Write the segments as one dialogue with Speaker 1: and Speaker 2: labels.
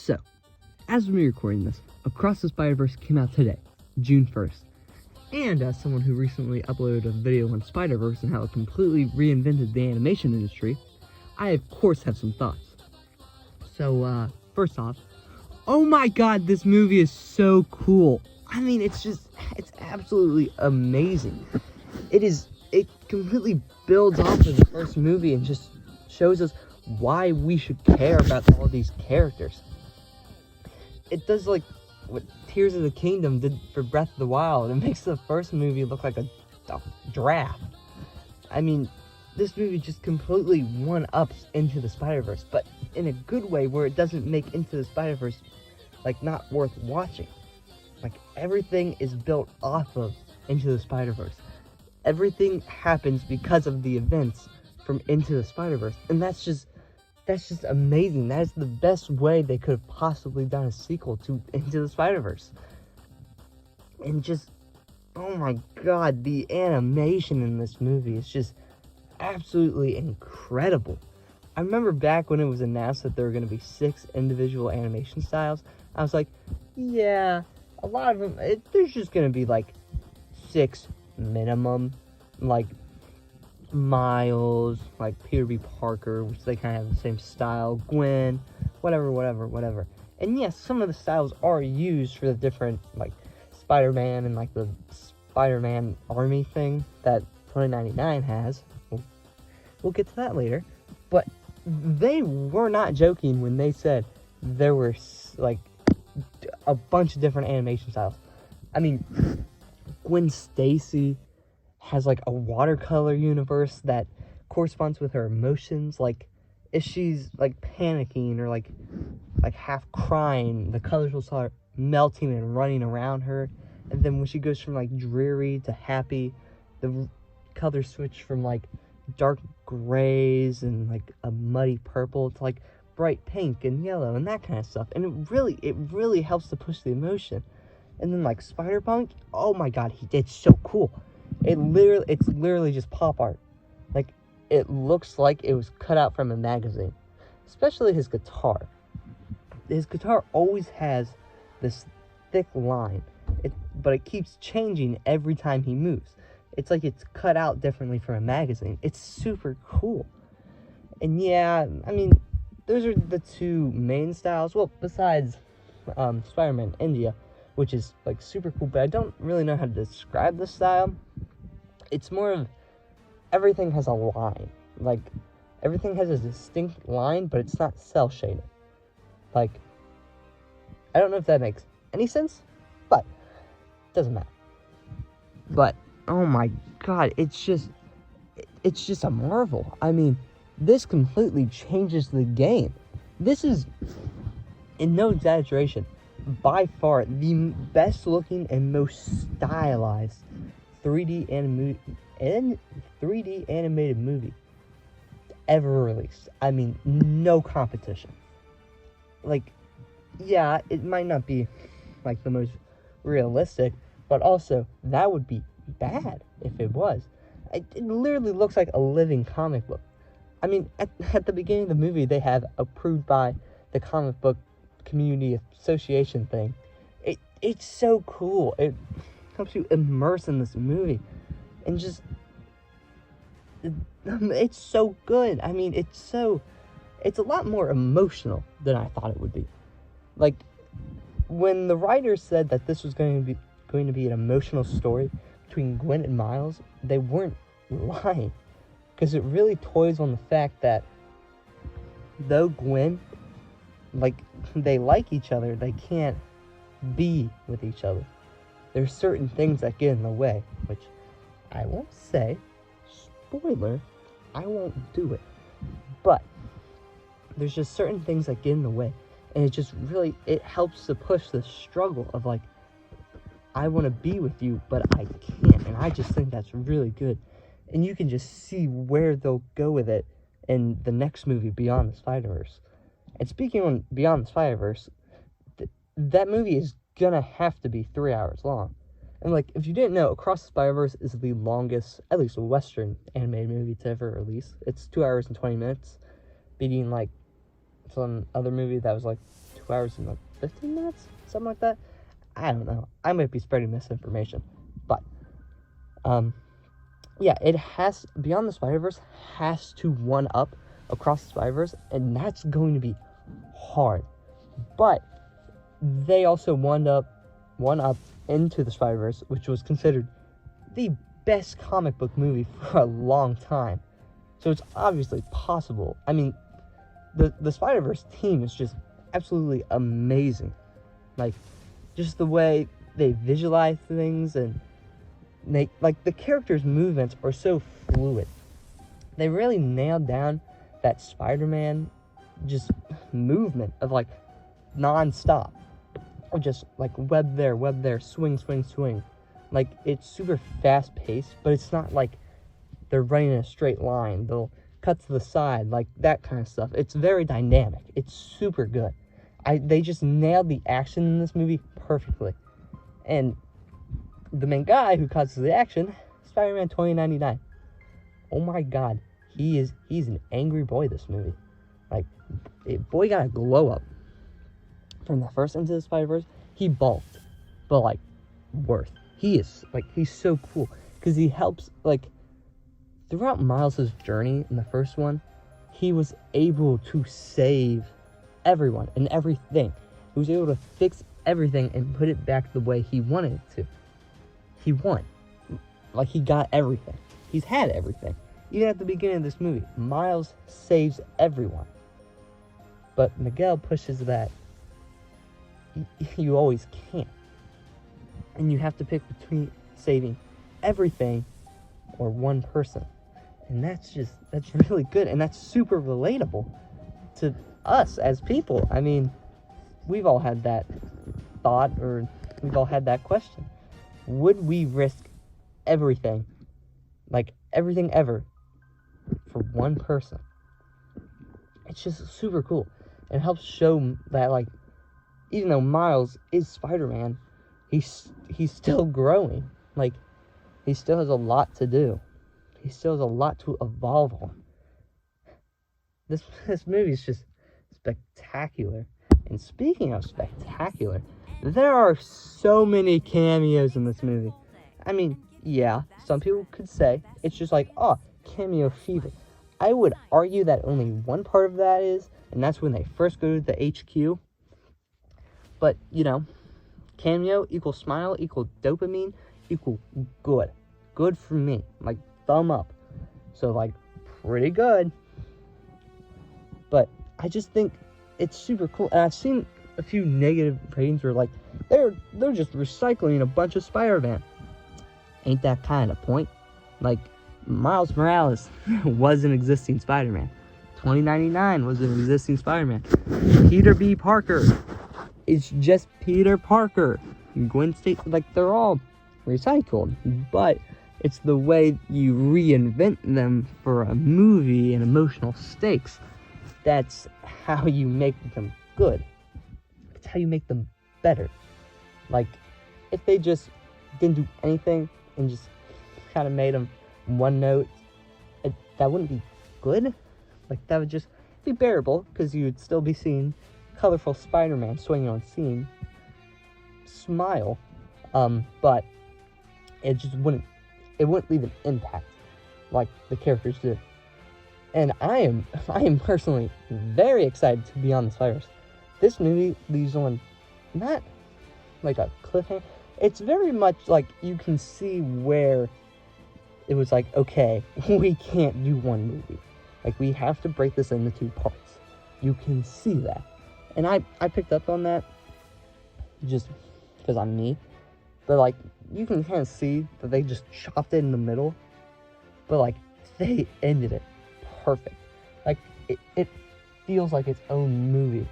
Speaker 1: So, as we're recording this, Across the Spider-Verse came out today, June 1st. And as someone who recently uploaded a video on Spider-Verse and how it completely reinvented the animation industry, I of course have some thoughts. So, first off, oh my god, this movie is so cool. I mean, it's absolutely amazing. It completely builds off of the first movie and just shows us why we should care about all these characters. It does like what Tears of the Kingdom did for Breath of the Wild. It makes the first movie look like a draft. I mean, this movie just completely one-ups Into the Spider-Verse, but in a good way where it doesn't make Into the Spider-Verse, like, not worth watching. Like, everything is built off of Into the Spider-Verse. Everything happens because of the events from Into the Spider-Verse, and that's just amazing. That is the best way they could have possibly done a sequel to Into the Spider-Verse. And just, oh my god, the animation in this movie is just absolutely incredible. I remember back when it was announced that there were going to be 6 individual animation styles, I was like, yeah, a lot of them, there's just going to be like 6 minimum, like Miles, like Peter B. Parker, which they kind of have the same style, Gwen, whatever. And yes, some of the styles are used for the different, like, Spider-Man and, like, the Spider-Man army thing that 2099 has. We'll get to that later. But they were not joking when they said there were, like, a bunch of different animation styles. I mean, Gwen Stacy has like a watercolor universe that corresponds with her emotions. Like, if she's like panicking or like half crying, the colors will start melting and running around her. And then when she goes from like dreary to happy, the colors switch from like dark grays and like a muddy purple to like bright pink and yellow and that kind of stuff. And it really helps to push the emotion. And then like Spider-Punk, oh my god, it's so cool. It's literally just pop art. Like, it looks like it was cut out from a magazine. Especially his guitar. His guitar always has this thick line, but it keeps changing every time he moves. It's like it's cut out differently from a magazine. It's super cool. And yeah, I mean, those are the 2 main styles. Well, besides Spider-Man India, which is like super cool, but I don't really know how to describe the style. It's more of everything has a line. Like, everything has a distinct line, but it's not cel-shaded. Like, I don't know if that makes any sense, but it doesn't matter. But, oh my god, it's just a marvel. I mean, this completely changes the game. This is, in no exaggeration, by far the best looking and most stylized 3D animated movie ever released. I mean, no competition. Like, yeah, it might not be like the most realistic, but also that would be bad if it was. It literally looks like a living comic book. I mean, at the beginning of the movie, they have approved by the comic book community association thing. It's so cool. It helps you immerse in this movie, and just it's so good. I mean, it's a lot more emotional than I thought it would be. Like, when the writers said that this was going to be an emotional story between Gwen and Miles, they weren't lying, because it really toys on the fact that though Gwen, like, they like each other, they can't be with each other. There's certain things that get in the way, which I won't say. Spoiler, I won't do it. But there's just certain things that get in the way, and it helps to push the struggle of like, I want to be with you, but I can't, and I just think that's really good. And you can just see where they'll go with it in the next movie, Beyond the Spider-Verse. And speaking on Beyond the Spider-Verse, that movie is gonna have to be 3 hours long. And like, if you didn't know, Across the Spider-Verse is the longest, at least Western animated movie to ever release. It's 2 hours and 20 minutes, beating like some other movie that was like 2 hours and like 15 minutes, something like that. I don't know. I might be spreading misinformation, but yeah, it has Beyond the Spider-Verse has to one up Across the Spider-Verse, and that's going to be hard. But they also one up Into the Spider-Verse, which was considered the best comic book movie for a long time. So it's obviously possible. I mean, the Spider-Verse team is just absolutely amazing. Like, just the way they visualize things, and they, like, the characters' movements are so fluid. They really nailed down that Spider-Man just movement of, like, non-stop. Or just, like, web there, swing, swing, swing. Like, it's super fast-paced, but it's not like they're running in a straight line. They'll cut to the side, like, that kind of stuff. It's very dynamic. It's super good. They just nailed the action in this movie perfectly. And the main guy who causes the action, Spider-Man 2099. Oh my god, he's an angry boy, this movie. Like, boy got a glow up. From the first Into the Spider-Verse, he bulked, but, like, worth. He's so cool, because he helps, like, throughout Miles' journey in the first one, he was able to save everyone and everything. He was able to fix everything and put it back the way he wanted it to. He won. Like, he got everything. He's had everything. Even at the beginning of this movie, Miles saves everyone. But Miguel pushes that you always can't. And you have to pick between saving everything or one person. And that's really good. And that's super relatable to us as people. I mean, we've all had that thought, or we've all had that question. Would we risk everything, like everything ever, for one person? It's just super cool. It helps show that, like, even though Miles is Spider-Man, he's still growing. Like, he still has a lot to do. He still has a lot to evolve on. This movie is just spectacular. And speaking of spectacular, there are so many cameos in this movie. I mean, yeah, some people could say it's just like, oh, cameo fever. I would argue that only one part of that is, and that's when they first go to the HQ. But, you know, cameo equals smile equal dopamine equal good. Good for me. Like, thumb up. So, like, pretty good. But I just think it's super cool. And I've seen a few negative ratings where, like, they're just recycling a bunch of Spider-Man. Ain't that kind of point? Like, Miles Morales was an existing Spider-Man. 2099 was an existing Spider-Man. Peter B. Parker is just Peter Parker. Gwen Stacy, like, they're all recycled, but it's the way you reinvent them for a movie and emotional stakes. That's how you make them good. It's how you make them better. Like, if they just didn't do anything and just kind of made them one note, that wouldn't be good. Like, that would just be bearable, because you would still be seeing colorful Spider-Man swinging on scene, smile, but it just wouldn't leave an impact like the characters did. And I am personally very excited to be on the Spider-Verse. This movie leaves on not like a cliffhanger. It's very much like you can see where it was like, okay, we can't do one movie. Like, we have to break this into 2 parts. You can see that. And I picked up on that just because I'm me. But, like, you can kind of see that they just chopped it in the middle. But, like, they ended it perfect. Like, it feels like its own movie.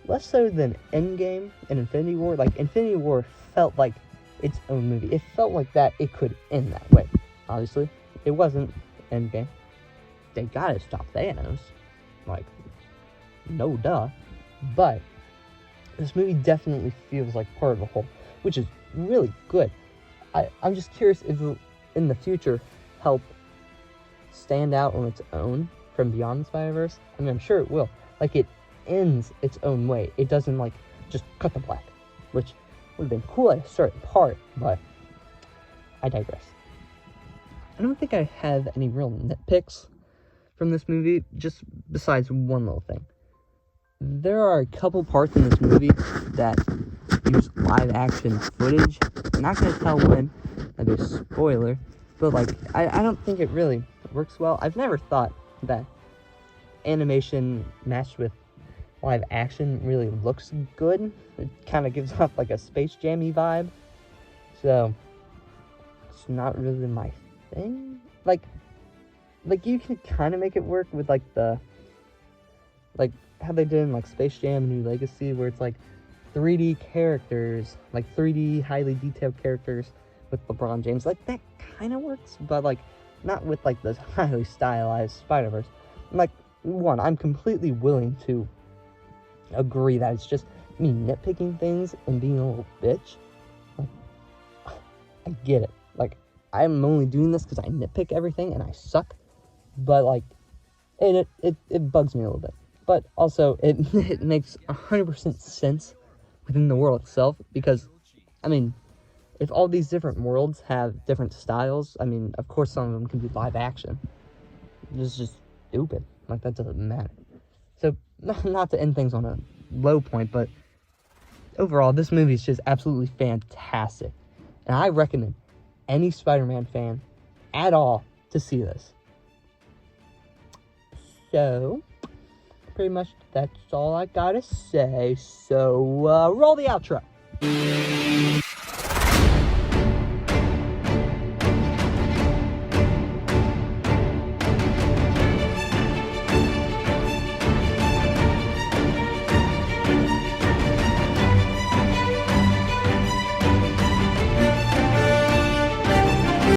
Speaker 1: Less so than Endgame and Infinity War. Like, Infinity War felt like its own movie. It felt like that it could end that way. Obviously, it wasn't Endgame. They gotta stop Thanos. Like, no duh. But this movie definitely feels like part of the whole, which is really good. I'm just curious if it'll, in the future, help stand out on its own from Beyond the Spider-Verse. I mean, I'm sure it will. Like, ends its own way. It doesn't like just cut to black, which would have been cool at a certain part, but I digress. I don't think I have any real nitpicks from this movie, just besides one little thing. There are a couple parts in this movie that use live action footage. I'm not going to tell when, that'd be a spoiler, but like, I don't think it really works well. I've never thought that animation matched with live action really looks good. It kind of gives off like a Space Jam-y vibe, so it's not really my thing. Like you can kind of make it work with like how they did in like Space Jam New Legacy, where it's like 3D characters, like 3D highly detailed characters with LeBron James. Like that kind of works, but like not with like the highly stylized Spider-Verse. Like, one, I'm completely willing to agree that it's just me nitpicking things and being a little bitch. Like, I get it. Like, I'm only doing this because I nitpick everything and I suck. But like, it bugs me a little bit. But also, it makes 100% sense within the world itself, because, I mean, if all these different worlds have different styles, I mean, of course some of them can be live action. It's just stupid. Like, that doesn't matter. So, not to end things on a low point, but overall, this movie is just absolutely fantastic. And I recommend any Spider-Man fan at all to see this. So, pretty much that's all I gotta say. So, roll the outro.